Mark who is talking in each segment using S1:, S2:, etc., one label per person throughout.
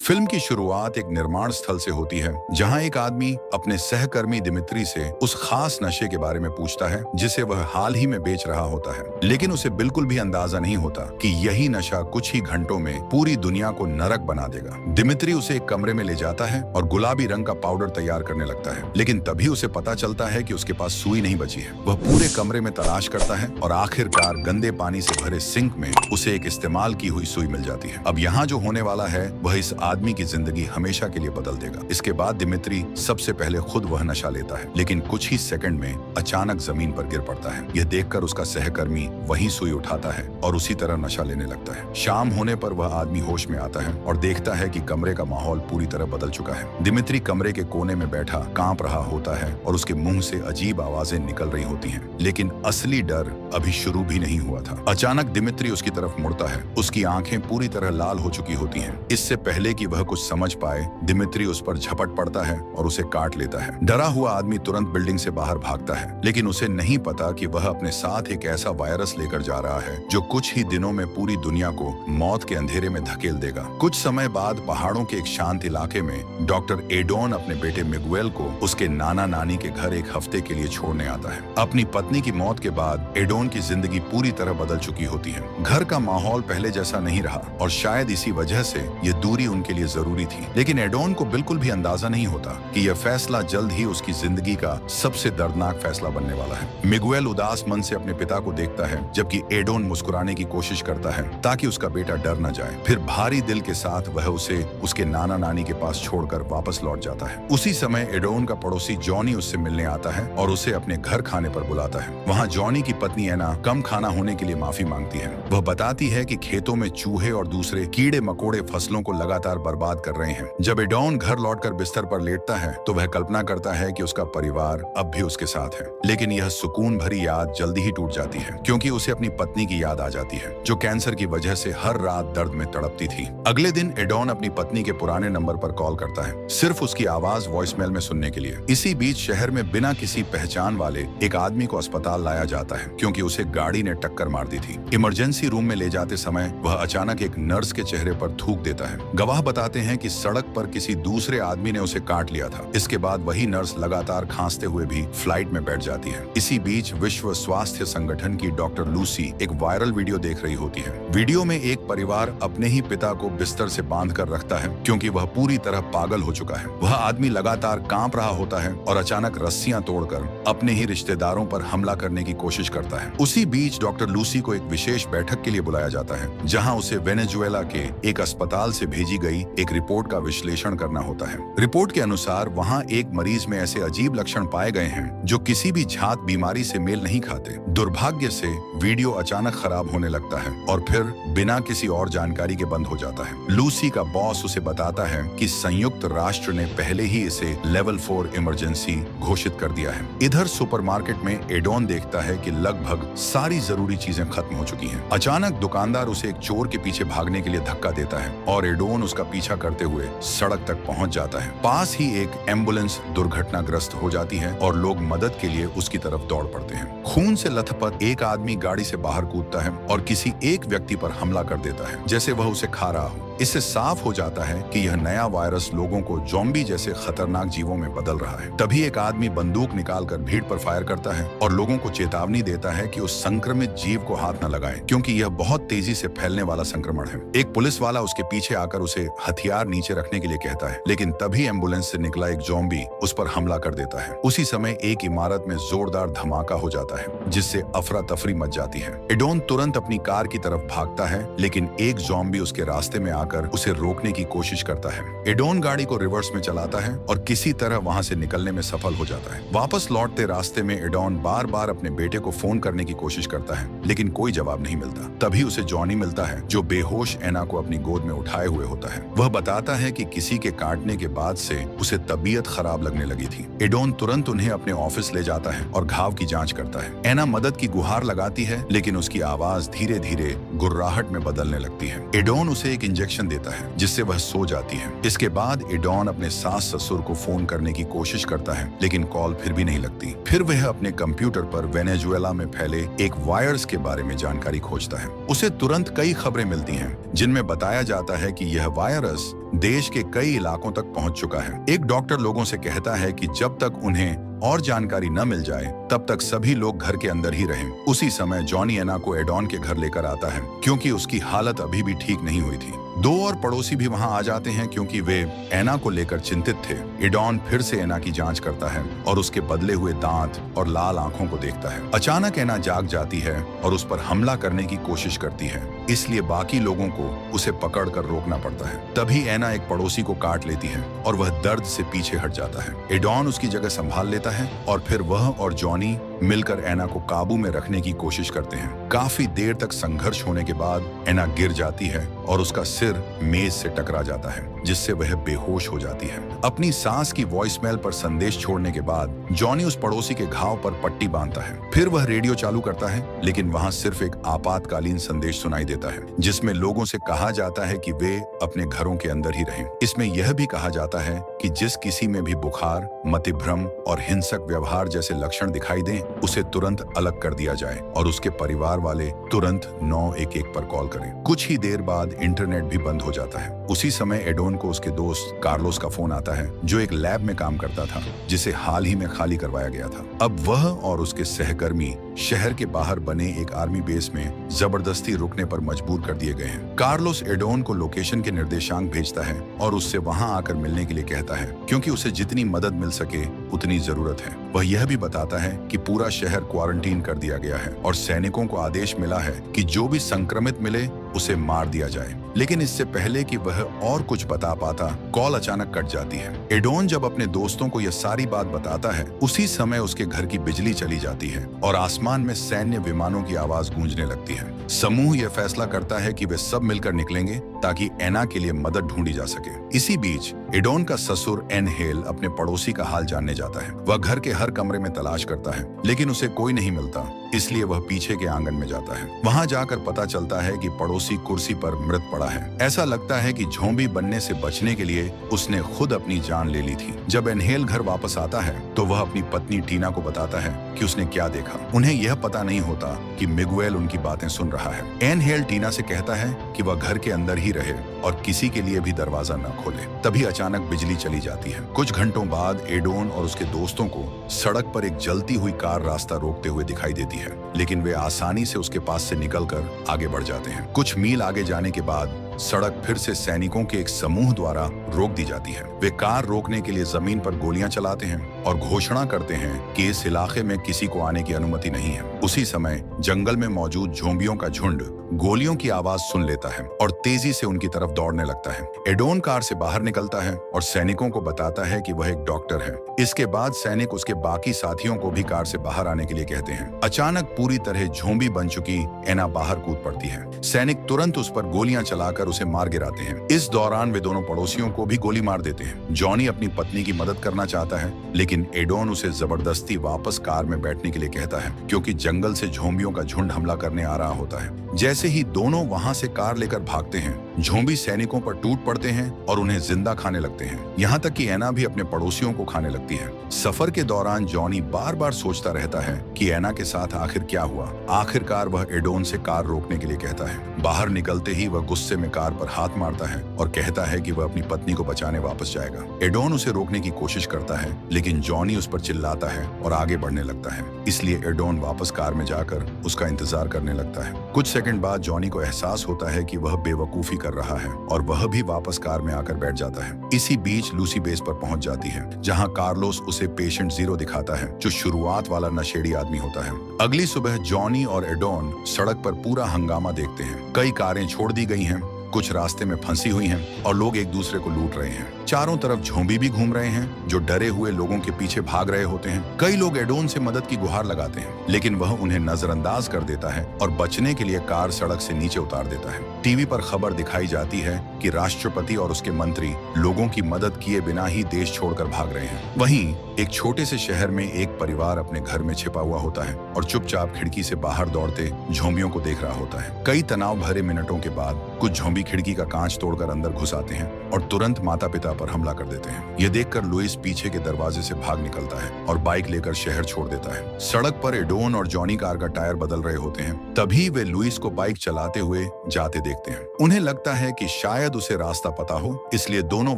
S1: Film की शुरुआत एक निर्माण स्थल से होती है जहां एक आदमी अपने सहकर्मी दिमित्री से उस खास नशे के बारे में पूछता है जिसे वह हाल ही में बेच रहा होता है, लेकिन उसे बिल्कुल भी अंदाजा नहीं होता कि यही नशा कुछ ही घंटों में पूरी दुनिया को नरक बना देगा। दिमित्री उसे एक कमरे में ले जाता है और गुलाबी रंग का पाउडर तैयार करने लगता है, लेकिन तभी उसे पता चलता है कि उसके पास सुई नहीं बची है। वह पूरे कमरे में तलाश करता है और आखिरकार गंदे पानी से भरे सिंक में उसे एक इस्तेमाल की हुई सुई मिल जाती है। अब यहाँ जो होने वाला है वह इस आदमी की जिंदगी हमेशा के लिए बदल देगा। इसके बाद दिमित्री सबसे पहले खुद वह नशा लेता है, लेकिन कुछ ही सेकंड में अचानक जमीन पर गिर पड़ता है। यह देखकर उसका सहकर्मी वही सुई उठाता है और उसी तरह नशा लेने लगता है। शाम होने पर वह आदमी होश में आता है और देखता है कि कमरे का माहौल पूरी तरह बदल चुका है। दिमित्री कमरे के कोने में बैठा कांप रहा होता है और उसके मुंह से अजीब आवाजें निकल रही होती हैं, लेकिन असली डर अभी शुरू भी नहीं हुआ था। अचानक दिमित्री उसकी तरफ मुड़ता है। उसकी आंखें पूरी तरह लाल हो चुकी होती हैं। इससे पहले कि वह कुछ समझ पाए, दिमित्री उस पर झपट पड़ता है और उसे काट लेता है। डरा हुआ आदमी तुरंत बिल्डिंग से बाहर भागता है, लेकिन उसे नहीं पता कि वह अपने साथ एक ऐसा वायरस लेकर जा रहा है जो कुछ ही दिनों में पूरी दुनिया को मौत के अंधेरे में धकेल देगा। कुछ समय बाद पहाड़ों के एक शांत इलाके में डॉक्टर एडोन अपने बेटे मिगुएल को उसके नाना नानी के घर एक हफ्ते के लिए छोड़ने आता है। अपनी पत्नी की मौत के बाद एडोन की जिंदगी पूरी तरह बदल चुकी होती है। घर का माहौल पहले जैसा नहीं रहा और शायद इसी वजह से ये दूरी उनके लिए जरूरी थी। लेकिन एडोन को बिल्कुल भी अंदाजा नहीं होता कि यह फैसला जल्द ही उसकी जिंदगी का सबसे दर्दनाक फैसला बनने वाला है। मिगुएल उदास मन से अपने पिता को देखता है, जबकि एडोन मुस्कुराने की कोशिश करता है ताकि उसका बेटा डर न जाए। फिर भारी दिल के साथ वह उसे उसके नाना नानी के पास छोड़कर वापस लौट जाता है। उसी समय एडोन का पड़ोसी जॉनी उससे मिलने आता है और उसे अपने घर खाने पर बुलाता है। वहाँ जॉनी की पत्नी एना कम खाना होने के लिए माफी मांगती है। वह बताती है कि खेतों में चूहे और दूसरे कीड़े मकोड़े फसलों को लगातार बर्बाद कर रहे हैं। जब एडोन घर लौटकर बिस्तर पर लेटता है तो वह कल्पना करता है कि उसका परिवार अब भी उसके साथ है, लेकिन यह सुकून भरी याद जल्दी ही टूट जाती है, क्योंकि उसे अपनी पत्नी की याद आ जाती है जो कैंसर की वजह से हर रात दर्द में तड़पती थी। अगले दिन एडोन अपनी पत्नी के पुराने नंबर पर कॉल करता है, सिर्फ उसकी आवाज वॉइसमेल में सुनने के लिए। इसी बीच शहर में बिना किसी पहचान वाले एक आदमी को अस्पताल लाया जाता है क्योंकि उसे गाड़ी ने टक्कर मार दी थी। इमरजेंसी रूम में ले जाते समय वह अचानक एक नर्स के चेहरे पर थूक देता है। गवाह बताते हैं कि सड़क पर किसी दूसरे आदमी ने उसे काट लिया था। इसके बाद वही नर्स लगातार खांसते हुए भी फ्लाइट में बैठ जाती है। इसी बीच विश्व स्वास्थ्य संगठन की डॉक्टर लूसी एक वायरल वीडियो देख रही होती है। वीडियो में एक परिवार अपने ही पिता को बिस्तर से बांध कर रखता है क्योंकि वह पूरी तरह पागल हो चुका है। वह आदमी लगातार कांप रहा होता है और अचानक रस्सियां तोड़कर अपने ही रिश्तेदारों पर हमला करने की कोशिश करता है। उसी बीच डॉक्टर लूसी को एक विशेष बैठक के लिए बुलाया जाता है जहां उसे वेनेजुएला के एक अस्पताल से भेजी गई एक रिपोर्ट का विश्लेषण करना होता है। रिपोर्ट के अनुसार वहां एक मरीज में ऐसे अजीब लक्षण पाए गए हैं जो किसी भी झात बीमारी से मेल नहीं खाते। दुर्भाग्य से वीडियो अचानक खराब होने लगता है और फिर बिना किसी और जानकारी के बंद हो जाता है। लूसी का बॉस उसे बताता है कि संयुक्त राष्ट्र ने पहले ही इसे लेवल 4 इमरजेंसी घोषित कर दिया है। इधर सुपरमार्केट में एडोन देखता है कि लगभग सारी जरूरी चीजें खत्म हो चुकी हैं। अचानक दुकानदार उसे एक चोर के पीछे भागने के लिए धक्का देता है और एडोन उसका पीछा करते हुए सड़क तक पहुंच जाता है। पास ही एक एम्बुलेंस दुर्घटनाग्रस्त हो जाती है और लोग मदद के लिए उसकी तरफ दौड़ पड़ते हैं। खून से लथपथ एक आदमी गाड़ी से बाहर कूदता है और किसी एक व्यक्ति पर हमला कर देता है जैसे वह उसे खा रहा हो। इससे साफ हो जाता है कि यह नया वायरस लोगों को ज़ॉम्बी जैसे खतरनाक जीवों में बदल रहा है। तभी एक आदमी बंदूक निकालकर भीड़ पर फायर करता है और लोगों को चेतावनी देता है कि उस संक्रमित जीव को हाथ न लगाएं, क्योंकि यह बहुत तेजी से फैलने वाला संक्रमण है। एक पुलिस वाला उसके पीछे आकर उसे हथियार नीचे रखने के लिए कहता है, लेकिन तभी एम्बुलेंस से निकला एक ज़ॉम्बी उस पर हमला कर देता है। उसी समय एक इमारत में जोरदार धमाका हो जाता है जिससे अफरा तफरी मच जाती है। एडोन तुरंत अपनी कार की तरफ भागता है, लेकिन एक ज़ॉम्बी उसके रास्ते में आकर उसे रोकने की कोशिश करता है। एडोन गाड़ी को रिवर्स में चलाता है और किसी तरह वहां से निकलने में सफल हो जाता है। वापस लौटते रास्ते में एडोन बार बार अपने बेटे को फोन करने की कोशिश करता है, लेकिन कोई जवाब नहीं मिलता। तभी उसे जॉनी मिलता है जो बेहोश एना को अपनी गोद में उठाए हुए होता है। वह बताता है कि किसी के काटने के बाद से उसे तबीयत खराब लगने लगी थी। एडोन तुरंत उन्हें अपने ऑफिस ले जाता है और घाव की जांच करता है। एना मदद की गुहार लगाती है, लेकिन उसकी आवाज धीरे धीरे गुर्राहट में बदलने लगती है। एडोन उसे एक इंजेक्शन इंजेक्शन देता है जिससे वह सो जाती है। इसके बाद एडॉन अपने सास ससुर को फोन करने की कोशिश करता है, लेकिन कॉल फिर भी नहीं लगती। फिर वह अपने कंप्यूटर पर वेनेजुएला में फैले एक वायरस के बारे में जानकारी खोजता है। उसे तुरंत कई खबरें मिलती हैं जिनमें बताया जाता है कि यह वायरस देश के कई इलाकों तक पहुंच चुका है। एक डॉक्टर लोगों से कहता है कि जब तक उन्हें और जानकारी न मिल जाए तब तक सभी लोग घर के अंदर ही रहें। उसी समय जॉनी एना को एडॉन के घर लेकर आता है क्योंकि उसकी हालत अभी भी ठीक नहीं हुई थी। दो और पड़ोसी भी वहां आ जाते हैं क्योंकि वे एना को लेकर चिंतित थे। एडॉन फिर से एना की जांच करता है और उसके बदले हुए दांत और लाल आंखों को देखता है। अचानक एना जाग जाती है और उस पर हमला करने की कोशिश करती है, इसलिए बाकी लोगों को उसे पकड़कर रोकना पड़ता है। तभी एना एक पड़ोसी को काट लेती है और वह दर्द से पीछे हट जाता है। एडॉन उसकी जगह संभाल लेता है और फिर वह और जॉनी मिलकर एना को काबू में रखने की कोशिश करते हैं। काफी देर तक संघर्ष होने के बाद एना गिर जाती है और उसका सिर मेज से टकरा जाता है जिससे वह बेहोश हो जाती है। अपनी सास की वॉइसमेल पर संदेश छोड़ने के बाद जॉनी उस पड़ोसी के घाव पर पट्टी बांधता है। फिर वह रेडियो चालू करता है, लेकिन वहां सिर्फ एक आपातकालीन संदेश सुनाई देता है जिसमें लोगों से कहा जाता है कि वे अपने घरों के अंदर ही रहें। इसमें यह भी कहा जाता है कि जिस किसी में भी बुखार, मतिभ्रम और हिंसक व्यवहार जैसे लक्षण दिखाई दें उसे तुरंत अलग कर दिया जाए और उसके परिवार वाले तुरंत 911 पर कॉल करें। कुछ ही देर बाद इंटरनेट भी बंद हो जाता है। उसी समय एडोन को उसके दोस्त कार्लोस का फोन आता है जो एक लैब में काम करता था जिसे हाल ही में खाली करवाया गया था। अब वह और उसके सहकर्मी शहर के बाहर बने एक आर्मी बेस में जबरदस्ती रुकने पर मजबूर कर दिए गए हैं। कार्लोस एडोन को लोकेशन के निर्देशांक भेजता है और उससे वहां आकर मिलने के लिए कहता है क्योंकि उसे जितनी मदद मिल सके उतनी जरूरत है। वह यह भी बताता है कि पूरा शहर क्वारंटीन कर दिया गया है और सैनिकों को आदेश मिला है कि जो भी संक्रमित मिले उसे मार दिया जाए। लेकिन इससे पहले कि वह और कुछ बता पाता, कॉल अचानक कट जाती है। एडोन जब अपने दोस्तों को यह सारी बात बताता है उसी समय उसके घर की बिजली चली जाती है और आसमान में सैन्य विमानों की आवाज गूंजने लगती है। समूह यह फैसला करता है कि वे सब मिलकर निकलेंगे ताकि एना के लिए मदद ढूंढी जा सके। इसी बीच एडोन का ससुर एनहेल अपने पड़ोसी का हाल जानने जाता है। वह घर के हर कमरे में तलाश करता है लेकिन उसे कोई नहीं मिलता, इसलिए वह पीछे के आंगन में जाता है। वहां जाकर पता चलता है कि पड़ोसी कुर्सी पर मृत पड़ा है। ऐसा लगता है कि झोंबी बनने से बचने के लिए उसने खुद अपनी जान ले ली थी। जब एनहेल घर वापस आता है तो वह अपनी पत्नी टीना को बताता है कि उसने क्या देखा। उन्हें यह पता नहीं होता कि मिगुएल उनकी बातें सुन रहा है। एनहेल टीना से कहता है कि वह घर के अंदर ही रहे और किसी के लिए भी दरवाजा न खोले। तभी अचानक बिजली चली जाती है। कुछ घंटों बाद एडोन और उसके दोस्तों को सड़क पर एक जलती हुई कार रास्ता रोकते हुए दिखाई देती है, लेकिन वे आसानी से उसके पास से निकलकर आगे बढ़ जाते हैं। कुछ मील आगे जाने के बाद सड़क फिर से सैनिकों के एक समूह द्वारा रोक दी जाती है। वे कार रोकने के लिए जमीन पर गोलियां चलाते हैं और घोषणा करते हैं कि इस इलाके में किसी को आने की अनुमति नहीं है। उसी समय जंगल में मौजूद झोंबियों का झुंड गोलियों की आवाज सुन लेता है और तेजी से उनकी तरफ दौड़ने लगता है। एडोन कार से बाहर निकलता है और सैनिकों को बताता है कि वह एक डॉक्टर है। इसके बाद सैनिक उसके बाकी साथियों को भी कार से बाहर आने के लिए कहते हैं। अचानक पूरी तरह झोंबी बन चुकी एना बाहर कूद पड़ती है। सैनिक तुरंत उस पर गोलियां चलाकर उसे मार गिराते हैं। इस दौरान वे दोनों पड़ोसियों को भी गोली मार देते हैं। जॉनी अपनी पत्नी की मदद करना चाहता है लेकिन एडोन उसे जबरदस्ती वापस कार में बैठने के लिए कहता है क्योंकि जंगल से झोंबियों का झुंड हमला करने आ रहा होता है। जैसे ही दोनों वहां से कार लेकर भागते हैं, झोंबी सैनिकों पर टूट पड़ते हैं और उन्हें जिंदा खाने लगते हैं। यहाँ तक कि एना भी अपने पड़ोसियों को खाने लगती है। सफर के दौरान जॉनी बार बार सोचता रहता है कि एना के साथ आखिर क्या हुआ। आखिरकार वह एडोन से कार रोकने के लिए कहता है। बाहर निकलते ही वह गुस्से में कार पर हाथ मारता है और कहता है कि वह अपनी पत्नी को बचाने वापस जाएगा। एडोन उसे रोकने की कोशिश करता है लेकिन जॉनी उस पर चिल्लाता है और आगे बढ़ने लगता है। इसलिए एडोन वापस कार में जाकर उसका इंतजार करने लगता है। कुछ सेकंड बाद जॉनी को एहसास होता है कि वह बेवकूफी कर रहा है और वह भी वापस कार में आकर बैठ जाता है। इसी बीच लूसी बेस पर पहुंच जाती है जहां कार्लोस उसे पेशेंट जीरो दिखाता है जो शुरुआत वाला नशेड़ी आदमी होता है। अगली सुबह जॉनी और एडोन सड़क पर पूरा हंगामा देखते हैं। कई कारें छोड़ दी गई हैं, कुछ रास्ते में फंसी हुई हैं और लोग एक दूसरे को लूट रहे हैं। चारों तरफ झोंबी भी घूम रहे हैं जो डरे हुए लोगों के पीछे भाग रहे होते हैं। कई लोग एडोन से मदद की गुहार लगाते हैं लेकिन वह उन्हें नजरअंदाज कर देता है और बचने के लिए कार सड़क से नीचे उतार देता है। टीवी पर खबर दिखाई जाती है कि राष्ट्रपति और उसके मंत्री लोगों की मदद किए बिना ही देश छोड़कर भाग रहे हैं। वहीं एक छोटे से शहर में एक परिवार अपने घर में छिपा हुआ होता है और चुपचाप खिड़की से बाहर दौड़ते झोंबियों को देख रहा होता है। कई तनाव भरे मिनटों के बाद कुछ झोंबी झोंबी खिड़की का कांच तोड़कर अंदर घुस आते हैं और तुरंत माता पिता पर हमला कर देते हैं। ये देखकर लुइस पीछे के दरवाजे से भाग निकलता है और बाइक लेकर शहर छोड़ देता है। सड़क पर एडोन और जॉनी कार का टायर बदल रहे होते हैं। तभी वे लुइस को बाइक चलाते हुए जाते देखते हैं। उन्हें लगता है कि शायद उसे रास्ता पता हो, इसलिए दोनों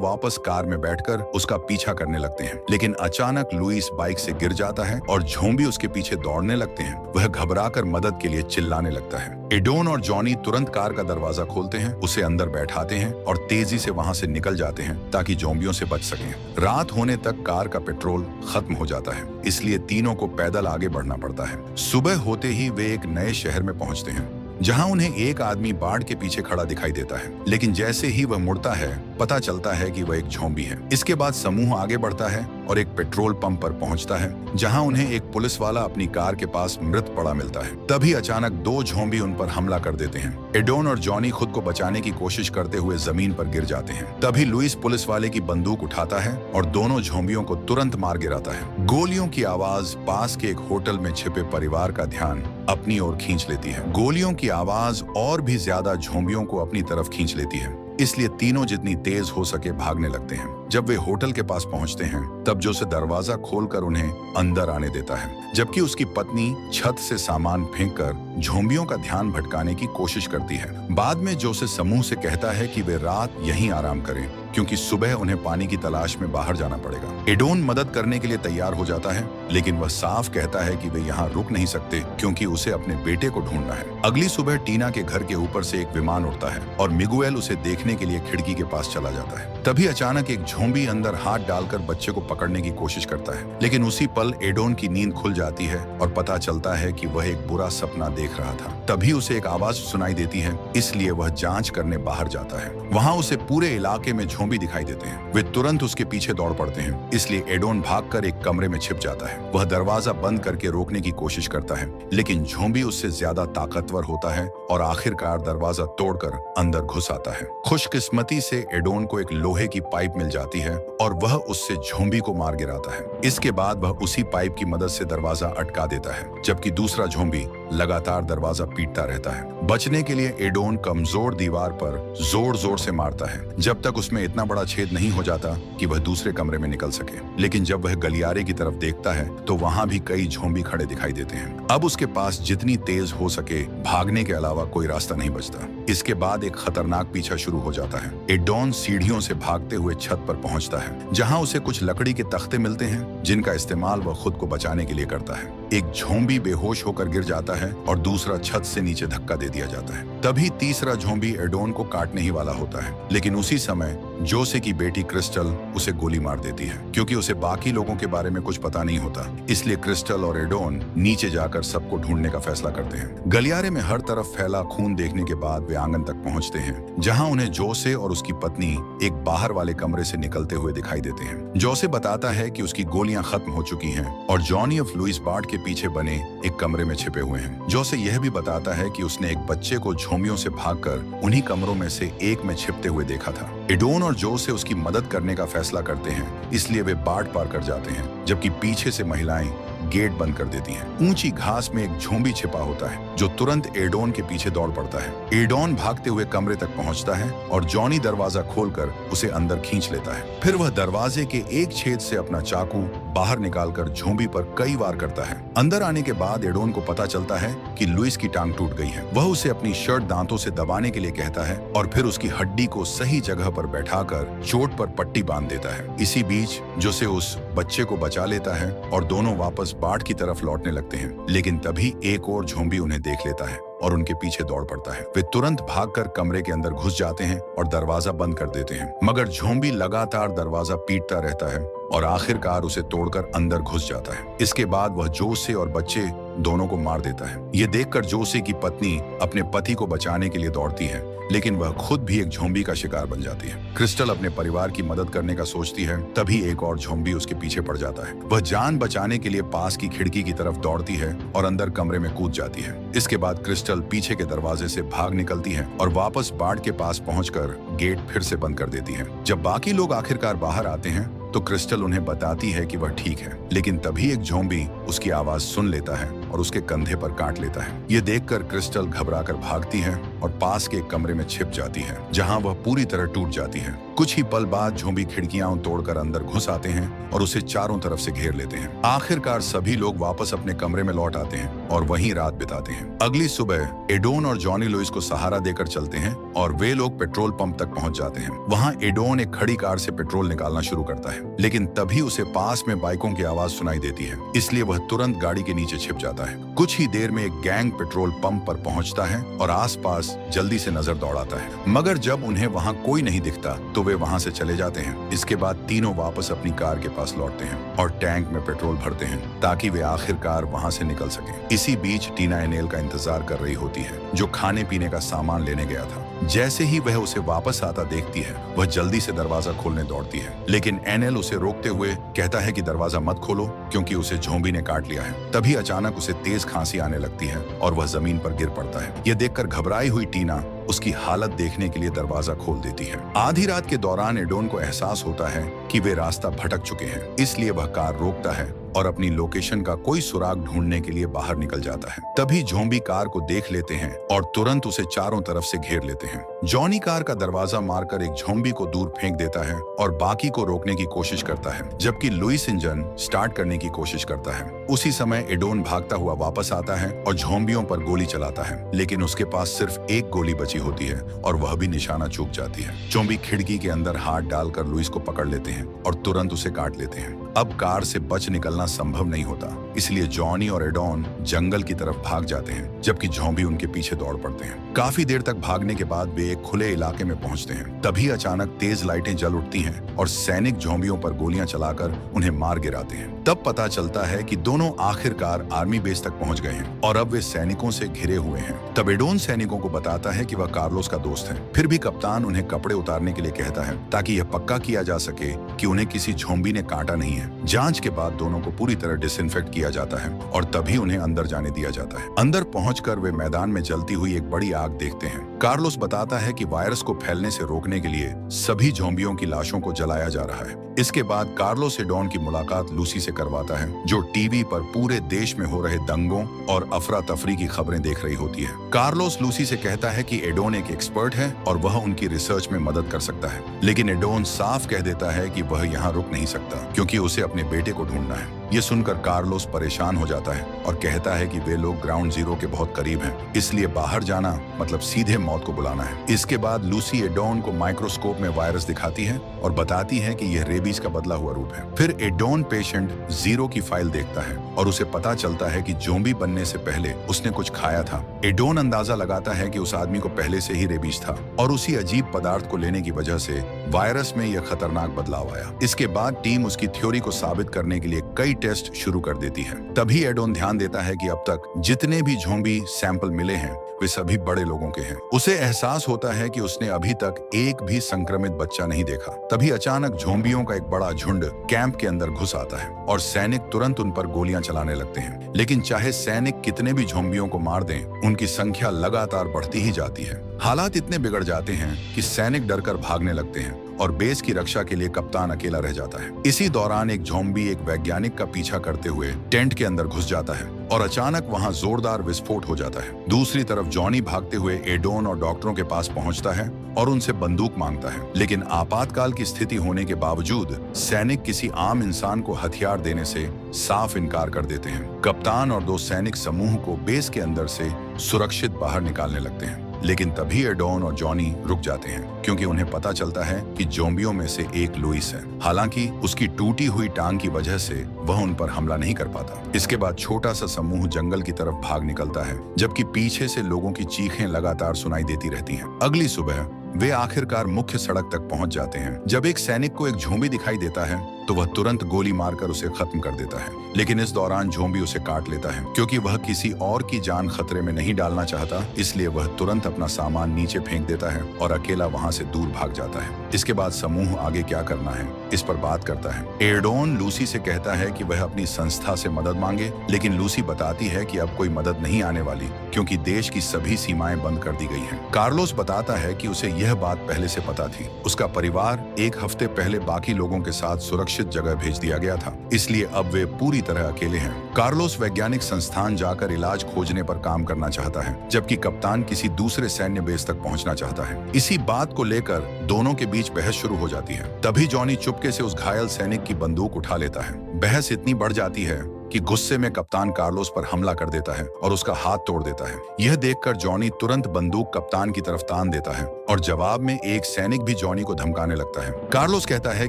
S1: वापस कार में बैठकर उसका पीछा करने लगते हैं। लेकिन अचानक लुइस बाइक से गिर जाता है और झोंबी उसके पीछे दौड़ने लगते हैं। वह घबराकर मदद के लिए चिल्लाने लगता है। एडोन और जॉनी तुरंत कार का दरवाजा खोलते हैं, उसे अंदर बैठाते हैं और तेजी से वहां से निकल जाते हैं ताकि ज़ॉम्बियों से बच सकें। रात होने तक कार का पेट्रोल खत्म हो जाता है, इसलिए तीनों को पैदल आगे बढ़ना पड़ता है। सुबह होते ही वे एक नए शहर में पहुंचते हैं, जहां उन्हें एक आदमी बाड़ के पीछे खड़ा दिखाई देता है। लेकिन जैसे ही वह मुड़ता है, पता चलता है कि वह एक झोंबी है। इसके बाद समूह आगे बढ़ता है और एक पेट्रोल पंप पर पहुंचता है, जहां उन्हें एक पुलिस वाला अपनी कार के पास मृत पड़ा मिलता है। तभी अचानक दो झोंबी उन पर हमला कर देते हैं। एडोन और जॉनी खुद को बचाने की कोशिश करते हुए जमीन पर गिर जाते हैं। तभी लुइस पुलिस वाले की बंदूक उठाता है और दोनों झोंबियों को तुरंत मार गिराता है। गोलियों की आवाज पास के एक होटल में छिपे परिवार का ध्यान अपनी ओर खींच लेती है। गोलियों की आवाज और भी ज्यादा झोंबियों को अपनी तरफ खींच लेती है, इसलिए तीनों जितनी तेज हो सके भागने लगते हैं। जब वे होटल के पास पहुंचते हैं, तब जोसे दरवाजा खोलकर उन्हें अंदर आने देता है, जबकि उसकी पत्नी छत से सामान फेंककर झोंबियों का ध्यान भटकाने की कोशिश करती है। बाद में जोसे समूह से कहता है कि वे रात यहीं आराम करें, क्योंकि सुबह उन्हें पानी की तलाश में बाहर जाना पड़ेगा। एडोन मदद करने के लिए तैयार हो जाता है, लेकिन वह साफ कहता है कि वे यहाँ रुक नहीं सकते क्योंकि उसे अपने बेटे को ढूंढना है। अगली सुबह टीना के घर के ऊपर से एक विमान उड़ता है और मिगुएल उसे देखने के लिए खिड़की के पास चला जाता है। तभी अचानक एक झोंबी अंदर हाथ डालकर बच्चे को पकड़ने की कोशिश करता है, लेकिन उसी पल एडोन की नींद खुल जाती है और पता चलता है कि वह एक बुरा सपना देख रहा था। तभी उसे एक आवाज सुनाई देती है, इसलिए वह जांच करने बाहर जाता है। वहां उसे पूरे इलाके में झोंबी दिखाई देते हैं। वे तुरंत उसके पीछे दौड़ पड़ते हैं, इसलिए एडोन भागकर एक कमरे में छिप जाता है। वह दरवाजा बंद करके रोकने की कोशिश करता है, लेकिन झोंबी उससे ज्यादा ताकतवर होता है और आखिरकार दरवाजा तोड़कर अंदर घुस आता है। खुशकिस्मती से एडोन को एक लोहे की पाइप मिल जाती है और वह उससे झोंबी को मार गिराता है। इसके बाद वह उसी पाइप की मदद से दरवाजा अटका देता है, जबकि दूसरा झोंबी लगातार दरवाजा पीटता रहता है। बचने के लिए एडोन कमजोर दीवार पर जोर जोर से मारता है, जब तक उसमें इतना बड़ा छेद नहीं हो जाता कि वह दूसरे कमरे में निकल सके। लेकिन जब वह गलियारे की तरफ देखता है, तो वहां भी कई झोंबी खड़े दिखाई देते हैं। अब उसके पास जितनी तेज हो सके भागने के अलावा कोई रास्ता नहीं बचता। इसके बाद एक खतरनाक पीछा शुरू हो जाता है। एडोन सीढ़ियों से भागते हुए छत पर पहुंचता है, जहां उसे कुछ लकड़ी के तख्ते मिलते हैं, जिनका इस्तेमाल वह खुद को बचाने के लिए करता है। एक झोंबी बेहोश होकर गिर जाता है और दूसरा छत से नीचे धक्का दे दिया जाता है। तभी तीसरा झोंबी एडोन को काटने ही वाला होता है, लेकिन उसी समय जोसे की बेटी क्रिस्टल उसे गोली मार देती है। क्योंकि उसे बाकी लोगों के बारे में कुछ पता नहीं होता, इसलिए क्रिस्टल और एडोन नीचे जाकर सबको ढूंढने का फैसला करते हैं। गलियारे में हर तरफ फैला खून देखने के बाद वे आंगन तक पहुंचते हैं, जहां उन्हें जोसे और उसकी पत्नी एक बाहर वाले कमरे से निकलते हुए दिखाई देते हैं। जोसे बताता है कि उसकी गोलियां खत्म हो चुकी हैं और जॉनी ऑफ लुइस बार्ड के पीछे बने एक कमरे में छिपे हुए हैं। जोसे यह भी बताता है कि उसने एक बच्चे को झोंबियों से भागकर उन्हीं कमरों में से एक में छिपते हुए देखा था। एडोन और जोसे उसकी मदद करने का फैसला करते हैं, इसलिए वे बार्ड पार कर जाते हैं, जबकि पीछे से महिलाएं गेट बंद कर देती हैं। ऊंची घास में एक झोंबी छिपा होता है, जो तुरंत एडोन के पीछे दौड़ पड़ता है। एडोन भागते हुए कमरे तक पहुंचता है और जॉनी दरवाजा खोलकर उसे अंदर खींच लेता है। फिर वह दरवाजे के एक छेद से अपना चाकू बाहर निकालकर झोंबी पर कई वार करता है। अंदर आने के बाद एडोन को पता चलता है कि लुइस की टांग टूट गई है। वह उसे अपनी शर्ट दांतों से दबाने के लिए कहता है और फिर उसकी हड्डी को सही जगह पर बैठाकर चोट पर पट्टी बांध देता है। इसी बीच जोसे उस बच्चे को बचा लेता है और दोनों वापस बाढ़ की तरफ लौटने लगते हैं। लेकिन तभी एक और झोंबी उन्हें देख लेता है और उनके पीछे दौड़ पड़ता है। वे तुरंत भागकर कमरे के अंदर घुस जाते हैं और दरवाजा बंद कर देते हैं, मगर झोंबी लगातार दरवाजा पीटता रहता है और आखिरकार उसे तोड़कर अंदर घुस जाता है। इसके बाद वह जोसे और बच्चे दोनों को मार देता है। ये देखकर जोसे की पत्नी अपने पति को बचाने के लिए दौड़ती है, लेकिन वह खुद भी एक झोंबी का शिकार बन जाती है। क्रिस्टल अपने परिवार की मदद करने का सोचती है, तभी एक और झोंबी उसके पीछे पड़ जाता है। वह जान बचाने के लिए पास की खिड़की की तरफ दौड़ती है और अंदर कमरे में कूद जाती है। इसके बाद क्रिस्टल पीछे के दरवाजे से भाग निकलती है और वापस बाड़ के पास पहुंचकर गेट फिर से बंद कर देती है। जब बाकी लोग आखिरकार बाहर आते हैं, तो क्रिस्टल उन्हें बताती है कि वह ठीक है, लेकिन तभी एक झोंबी उसकी आवाज सुन लेता है और उसके कंधे पर काट लेता है। ये देखकर क्रिस्टल घबराकर भागती है और पास के एक कमरे में छिप जाती है, जहां वह पूरी तरह टूट जाती है। कुछ ही पल बाद ज़ॉम्बी खिड़कियां तोड़कर अंदर घुस आते हैं और उसे चारों तरफ से घेर लेते हैं। आखिरकार सभी लोग वापस अपने कमरे में लौट आते हैं और वहीं रात बिताते हैं। अगली सुबह एडोन और जॉनी लुइस को सहारा देकर चलते हैं और वे लोग पेट्रोल पंप तक पहुंच जाते हैं। वहां एडोन एक खड़ी कार से पेट्रोल निकालना शुरू करता है, लेकिन तभी उसे पास में बाइकों की आवाज सुनाई देती है, इसलिए वह तुरंत गाड़ी के नीचे छिप जाता है। कुछ ही देर में एक गैंग पेट्रोल पंप पर पहुंचता है और आसपास जल्दी से नजर दौड़ाता है, मगर जब उन्हें वहां कोई नहीं दिखता तो वे वहां से चले जाते हैं। इसके बाद तीनों वापस अपनी कार के पास लौटते हैं और टैंक में पेट्रोल भरते हैं ताकि वे आखिरकार वहां से निकल सकें। इसी बीच टीना एनेल का इंतजार कर रही होती है, जो खाने पीने का सामान लेने गया था। जैसे ही वह उसे वापस आता देखती है, वह जल्दी से दरवाजा खोलने दौड़ती है, लेकिन एनेल उसे रोकते हुए कहता है कि दरवाजा मत खोलो क्योंकि उसे ज़ॉम्बी ने काट लिया है। तभी अचानक उसे तेज खांसी आने लगती है और वह जमीन पर गिर पड़ता है। यह देखकर घबराई हुई टीना उसकी हालत देखने के लिए दरवाजा खोल देती है। आधी रात के दौरान एडोन को एहसास होता है कि वे रास्ता भटक चुके हैं, इसलिए वह कार रोकता है और अपनी लोकेशन का कोई सुराग ढूंढने के लिए बाहर निकल जाता है। तभी ज़ॉम्बी कार को देख लेते हैं और तुरंत उसे चारों तरफ से घेर लेते हैं। जॉनी कार का दरवाजा मारकर एक ज़ॉम्बी को दूर फेंक देता है और बाकी को रोकने की कोशिश करता है, जबकि लुइस इंजन स्टार्ट करने की कोशिश करता है। उसी समय एडोन भागता हुआ वापस आता है और ज़ॉम्बियों पर गोली चलाता है, लेकिन उसके पास सिर्फ एक गोली बची होती है और वह भी निशाना चूक जाती है। ज़ॉम्बी खिड़की के अंदर हाथ डालकर लुइस को पकड़ लेते हैं और तुरंत उसे काट लेते हैं। अब कार से बच निकलना संभव नहीं होता, इसलिए जॉनी और एडोन जंगल की तरफ भाग जाते हैं, जबकि ज़ॉम्बी उनके पीछे दौड़ पड़ते हैं। काफी देर तक भागने के बाद वे एक खुले इलाके में पहुंचते हैं। तभी अचानक तेज लाइटें जल उठती हैं और सैनिक ज़ॉम्बियों पर गोलियां चलाकर उन्हें मार गिराते हैं। तब पता चलता है कि दोनों आखिरकार आर्मी बेस तक पहुंच गए हैं और अब वे सैनिकों से घिरे हुए हैं। तब एडोन सैनिकों को बताता है कि वह कार्लोस का दोस्त है। फिर भी कप्तान उन्हें कपड़े उतारने के लिए कहता है ताकि यह पक्का किया जा सके कि उन्हें किसी ज़ॉम्बी ने काटा नहीं है। जांच के बाद दोनों को पूरी तरह डिसइंफेक्ट किया जाता है और तभी उन्हें अंदर जाने दिया जाता है। अंदर पहुंचकर वे मैदान में जलती हुई एक बड़ी आग देखते हैं। कार्लोस बताता है कि वायरस को फैलने से रोकने के लिए सभी ज़ॉम्बियों की लाशों को जलाया जा रहा है। इसके बाद कार्लोस एडोन की मुलाकात लूसी से करवाता है, जो टीवी पर पूरे देश में हो रहे दंगों और अफरा तफरी की खबरें देख रही होती है। कार्लोस लूसी से कहता है कि एडोन एक एक्सपर्ट है और वह उनकी रिसर्च में मदद कर सकता है, लेकिन एडोन साफ कह देता है कि वह यहाँ रुक नहीं सकता क्योंकि उसे अपने बेटे को ढूंढना है। ये सुनकर कार्लोस परेशान हो जाता है और कहता है कि वे लोग ग्राउंड जीरो के बहुत करीब हैं, इसलिए बाहर जाना मतलब सीधे मौत को बुलाना है। इसके बाद लूसी एडोन को माइक्रोस्कोप में वायरस दिखाती है और बताती है कि यह रेबीज का बदला हुआ रूप है। फिर एडोन पेशेंट जीरो की फाइल देखता है और उसे पता चलता है कि ज़ॉम्बी बनने से पहले उसने कुछ खाया था। एडोन अंदाजा लगाता है कि उस आदमी को पहले से ही रेबीज था और उसी अजीब पदार्थ को लेने की वजह से वायरस में यह खतरनाक बदलाव आया। इसके बाद टीम उसकी थ्योरी को साबित करने के लिए कई टेस्ट शुरू कर देती है। तभी एडोन ध्यान देता है कि अब तक जितने भी ज़ॉम्बी सैंपल मिले हैं वे सभी बड़े लोगों के हैं। उसे एहसास होता है कि उसने अभी तक एक भी संक्रमित बच्चा नहीं देखा। तभी अचानक ज़ॉम्बियों का एक बड़ा झुंड कैंप के अंदर घुस आता है और सैनिक तुरंत उन पर गोलियां चलाने लगते हैं। लेकिन चाहे सैनिक कितने भी ज़ॉम्बियों को मार दें, उनकी संख्या लगातार बढ़ती ही जाती है। हालात इतने बिगड़ जाते हैं कि सैनिक डरकर भागने लगते हैं और बेस की रक्षा के लिए कप्तान अकेला रह जाता है। इसी दौरान एक ज़ॉम्बी एक वैज्ञानिक का पीछा करते हुए टेंट के अंदर घुस जाता है और अचानक वहां जोरदार विस्फोट हो जाता है। दूसरी तरफ जॉनी भागते हुए एडोन और डॉक्टरों के पास पहुंचता है और उनसे बंदूक मांगता है, लेकिन आपातकाल की स्थिति होने के बावजूद सैनिक किसी आम इंसान को हथियार देने से साफ इनकार कर देते हैं। कप्तान और दो सैनिक समूह को बेस के अंदर से सुरक्षित बाहर निकालने लगते हैं, लेकिन तभी एडोन और जॉनी रुक जाते हैं क्योंकि उन्हें पता चलता है कि ज़ॉम्बियों में से एक लुइस है। हालांकि उसकी टूटी हुई टांग की वजह से वह उन पर हमला नहीं कर पाता। इसके बाद छोटा सा समूह जंगल की तरफ भाग निकलता है, जबकि पीछे से लोगों की चीखें लगातार सुनाई देती रहती हैं। अगली सुबह वे आखिरकार मुख्य सड़क तक पहुंच जाते हैं। जब एक सैनिक को एक ज़ॉम्बी दिखाई देता है तो वह तुरंत गोली मारकर उसे खत्म कर देता है, लेकिन इस दौरान ज़ॉम्बी उसे काट लेता है। क्योंकि वह किसी और की जान खतरे में नहीं डालना चाहता, इसलिए वह तुरंत अपना सामान नीचे फेंक देता है और अकेला वहां से दूर भाग जाता है। इसके बाद समूह आगे क्या करना है इस पर बात करता है। एडोन लूसी से कहता है कि वह अपनी संस्था से मदद मांगे, लेकिन लूसी बताती है कि अब कोई मदद नहीं आने वाली क्योंकि देश की सभी सीमाएं बंद कर दी गई हैं। कार्लोस बताता है कि उसे यह बात पहले से पता थी। उसका परिवार एक हफ्ते पहले बाकी लोगों के साथ सुरक्षित सुरक्षित जगह भेज दिया गया था, इसलिए अब वे पूरी तरह अकेले हैं। कार्लोस वैज्ञानिक संस्थान जाकर इलाज खोजने पर काम करना चाहता है, जबकि कप्तान किसी दूसरे सैन्य बेस तक पहुंचना चाहता है। इसी बात को लेकर दोनों के बीच बहस शुरू हो जाती है। तभी जॉनी चुपके से उस घायल सैनिक की बंदूक उठा लेता है। बहस इतनी बढ़ जाती है कि गुस्से में कप्तान कार्लोस पर हमला कर देता है और उसका हाथ तोड़ देता है। यह देखकर जॉनी तुरंत बंदूक कप्तान की तरफ तान देता है और जवाब में एक सैनिक भी जॉनी को धमकाने लगता है। कार्लोस कहता है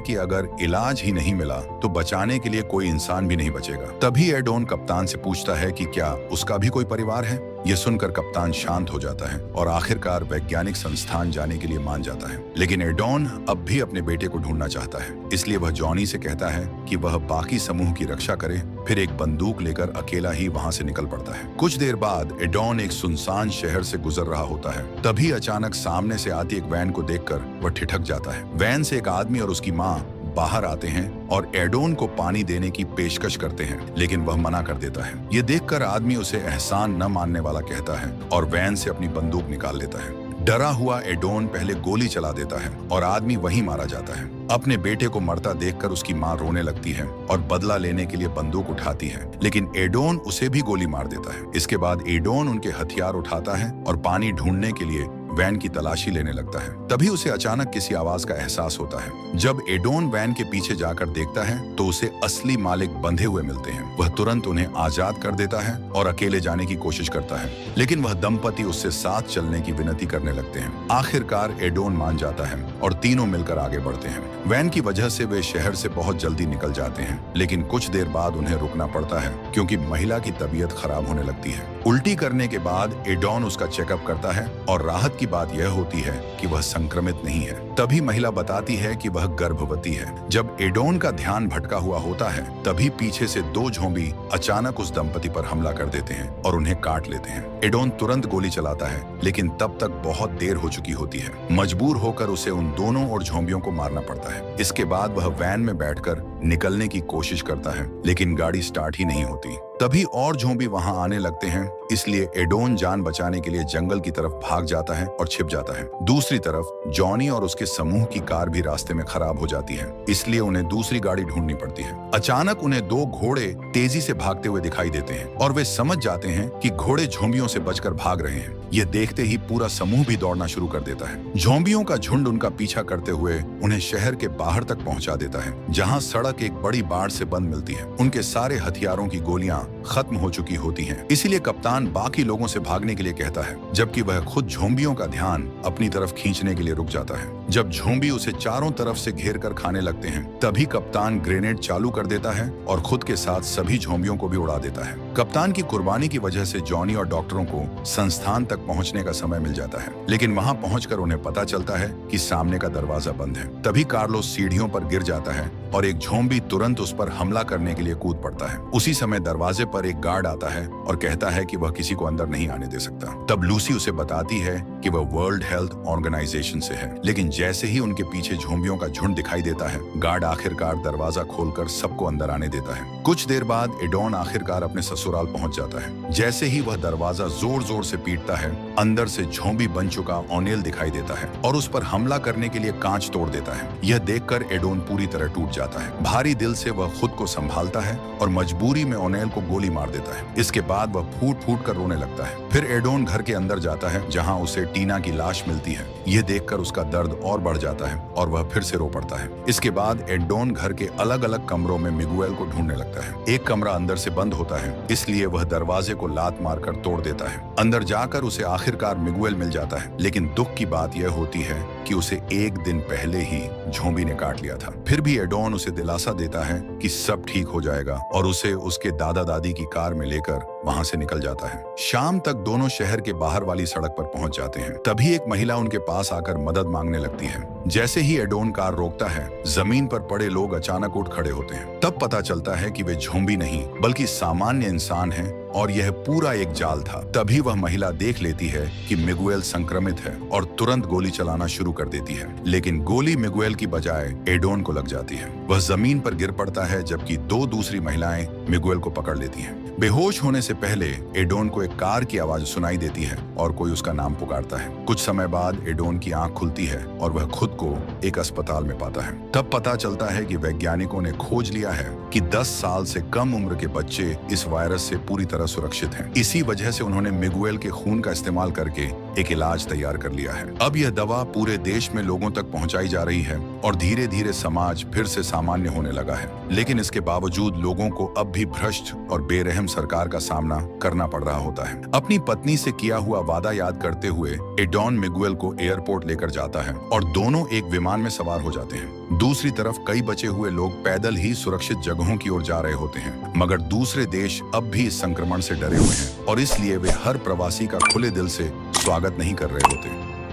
S1: कि अगर इलाज ही नहीं मिला तो बचाने के लिए कोई इंसान भी नहीं बचेगा। तभी एडोन कप्तान से पूछता है कि क्या उसका भी कोई परिवार है। यह सुनकर कप्तान शांत हो जाता है और आखिरकार वैज्ञानिक संस्थान जाने के लिए मान जाता है। लेकिन एडोन अब भी अपने बेटे को ढूंढना चाहता है, इसलिए वह जॉनी से कहता है कि वह बाकी समूह की रक्षा करे। फिर एक बंदूक लेकर अकेला ही वहां से निकल पड़ता है। कुछ देर बाद एडोन एक सुनसान शहर से गुजर रहा होता है। तभी अचानक सामने से आती एक वैन को देखकर वह ठिठक जाता है। वैन से एक आदमी और उसकी माँ बाहर आते हैं और एडोन को पानी देने की पेशकश करते हैं, लेकिन वह मना कर देता है। ये देखकर आदमी उसे एहसान न मानने वाला कहता है और वैन से अपनी बंदूक निकाल लेता है। डरा हुआ एडोन पहले गोली चला देता है और आदमी वहीं मारा जाता है। अपने बेटे को मरता देखकर उसकी मां रोने लगती है और बदला लेने के लिए बंदूक उठाती है, लेकिन एडोन उसे भी गोली मार देता है। इसके बाद एडोन उनके हथियार उठाता है और पानी ढूंढने के लिए वैन की तलाशी लेने लगता है। तभी उसे अचानक किसी आवाज का एहसास होता है। जब एडोन वैन के पीछे जाकर देखता है तो उसे असली मालिक बंधे हुए मिलते हैं। वह तुरंत उन्हें आजाद कर देता है और अकेले जाने की कोशिश करता है, लेकिन वह दंपति उससे साथ चलने की विनती करने लगते हैं। आखिरकार एडोन मान जाता है और तीनों मिलकर आगे बढ़ते हैं। वैन की वजह से वे शहर से बहुत जल्दी निकल जाते हैं, लेकिन कुछ देर बाद उन्हें रुकना पड़ता है क्योंकि महिला की तबीयत खराब होने लगती है। उल्टी करने के बाद एडोन उसका चेकअप करता है और राहत की बात यह होती है कि वह संक्रमित नहीं है। तभी महिला बताती है कि वह गर्भवती है। जब एडोन का ध्यान भटका हुआ होता है तभी पीछे से दो झोंबी अचानक उस दंपति पर हमला कर देते हैं और उन्हें काट लेते हैं। एडोन तुरंत गोली चलाता है, लेकिन तब तक बहुत देर हो चुकी होती है। मजबूर होकर उसे उन दोनों और झोंबियों को मारना पड़ता है। इसके बाद वह वैन में बैठकर निकलने की कोशिश करता है, लेकिन गाड़ी स्टार्ट ही नहीं होती। तभी और झोंबी वहां आने लगते हैं, इसलिए एडोन जान बचाने के लिए जंगल की तरफ भाग जाता है और छिप जाता है। दूसरी तरफ जॉनी और उसके समूह की कार भी रास्ते में खराब हो जाती है, इसलिए उन्हें दूसरी गाड़ी ढूंढनी पड़ती है। अचानक उन्हें दो घोड़े तेजी से भागते हुए दिखाई देते हैं और वे समझ जाते हैं कि घोड़े झोंबियों से बचकर भाग रहे हैं। ये देखते ही पूरा समूह भी दौड़ना शुरू कर देता है। झोंबियों का झुंड उनका पीछा करते हुए उन्हें शहर के बाहर तक पहुंचा देता है, जहां सड़क एक बड़ी बाढ़ से बंद मिलती है। उनके सारे हथियारों की गोलियां खत्म हो चुकी होती हैं, इसीलिए कप्तान बाकी लोगों से भागने के लिए कहता है, जबकि वह खुद झोंबियों का ध्यान अपनी तरफ खींचने के लिए रुक जाता है। जब झोंबी उसे चारों तरफ से घेर कर खाने लगते हैं, तभी कप्तान ग्रेनेड चालू कर देता है और खुद के साथ सभी झोंबियों को भी उड़ा देता है। कप्तान की कुर्बानी की वजह से जॉनी और डॉक्टरों को संस्थान तक पहुंचने का समय मिल जाता है, लेकिन वहां पहुंचकर उन्हें पता चलता है कि सामने का दरवाजा बंद है। तभी कार्लोस सीढ़ियों पर गिर जाता है और एक झोंबी तुरंत उस पर हमला करने के लिए कूद पड़ता है। उसी समय दरवाजे पर एक गार्ड आता है और कहता है कि वह किसी को अंदर नहीं आने दे सकता। तब लूसी उसे बताती है कि वह वर्ल्ड हेल्थ ऑर्गेनाइजेशन से है, लेकिन जैसे ही उनके पीछे झोंबियों का झुंड दिखाई देता है, गार्ड आखिरकार दरवाजा खोलकर सबको अंदर आने देता है। कुछ देर बाद एडोन आखिरकार अपने ससुराल पहुंच जाता है। जैसे ही वह दरवाजा जोर जोर से पीटता है, अंदर से झोंबी बन चुका ओनेल दिखाई देता है और उस पर हमला करने के लिए कांच तोड़ देता है। यह देखकर एडोन पूरी तरह टूट जाता है। भारी दिल से वह खुद को संभालता है और मजबूरी में ओनेल को गोली मार देता है। इसके बाद वह फूट फूट कर रोने लगता है। फिर एडोन घर के अंदर जाता है, जहां उसे टीना की लाश मिलती है। यह देखकर उसका दर्द और बढ़ जाता है और वह फिर से रो पड़ता है। इसके बाद एडोन घर के अलग अलग कमरों में मिगुएल को ढूंढने लगता है। एक कमरा अंदर से बंद होता है, इसलिए वह दरवाजे को लात मारकर तोड़ देता है। अंदर जाकर उसे आखिरकार मिगुएल मिल जाता है, लेकिन दुख की बात यह होती है कि उसे एक दिन पहले ही झोंबी ने काट लिया था। फिर भी एडोन उसे दिलासा देता है कि सब ठीक हो जाएगा और उसे उसके दादा दादी की कार में लेकर वहां से निकल जाता है। शाम तक दोनों शहर के बाहर वाली सड़क पर पहुंच जाते हैं। तभी एक महिला उनके पास आकर मदद मांगने लगती है। जैसे ही एडोन कार रोकता है, जमीन पर पड़े लोग अचानक उठ खड़े होते हैं। तब पता चलता है कि वे झोंबी नहीं बल्कि सामान्य इंसान हैं और यह पूरा एक जाल था। तभी वह महिला देख लेती है कि मिगुएल संक्रमित है और तुरंत गोली चलाना शुरू कर देती है, लेकिन गोली मिगुएल की बजाय एडोन को लग जाती है। वह जमीन पर गिर पड़ता है, जबकि दो दूसरी महिलाएं मिगुएल को पकड़ लेती हैं। बेहोश होने से पहले एडोन को एक कार की आवाज सुनाई देती है और कोई उसका नाम पुकारता है। कुछ समय बाद एडोन की आंख खुलती है और वह खुद को एक अस्पताल में पाता है। तब पता चलता है कि वैज्ञानिकों ने खोज लिया है कि 10 साल से कम उम्र के बच्चे इस वायरस से पूरी तरह सुरक्षित हैं। इसी वजह से उन्होंने मिगुएल के खून का इस्तेमाल करके एक इलाज तैयार कर लिया है। अब यह दवा पूरे देश में लोगों तक पहुंचाई जा रही है और धीरे धीरे समाज फिर से सामान्य होने लगा है। लेकिन इसके बावजूद लोगों को अब भी भ्रष्ट और बेरहम सरकार का सामना करना पड़ रहा होता है। अपनी पत्नी से किया हुआ वादा याद करते हुए एडोन मिगुएल को एयरपोर्ट लेकर जाता है और दोनों एक विमान में सवार हो जाते हैं। दूसरी तरफ कई बचे हुए लोग पैदल ही सुरक्षित जगहों की ओर जा रहे होते हैं, मगर दूसरे देश अब भी इस संक्रमण से डरे हुए हैं और इसलिए वे हर प्रवासी का खुले दिल से स्वागत नहीं कर रहे होते।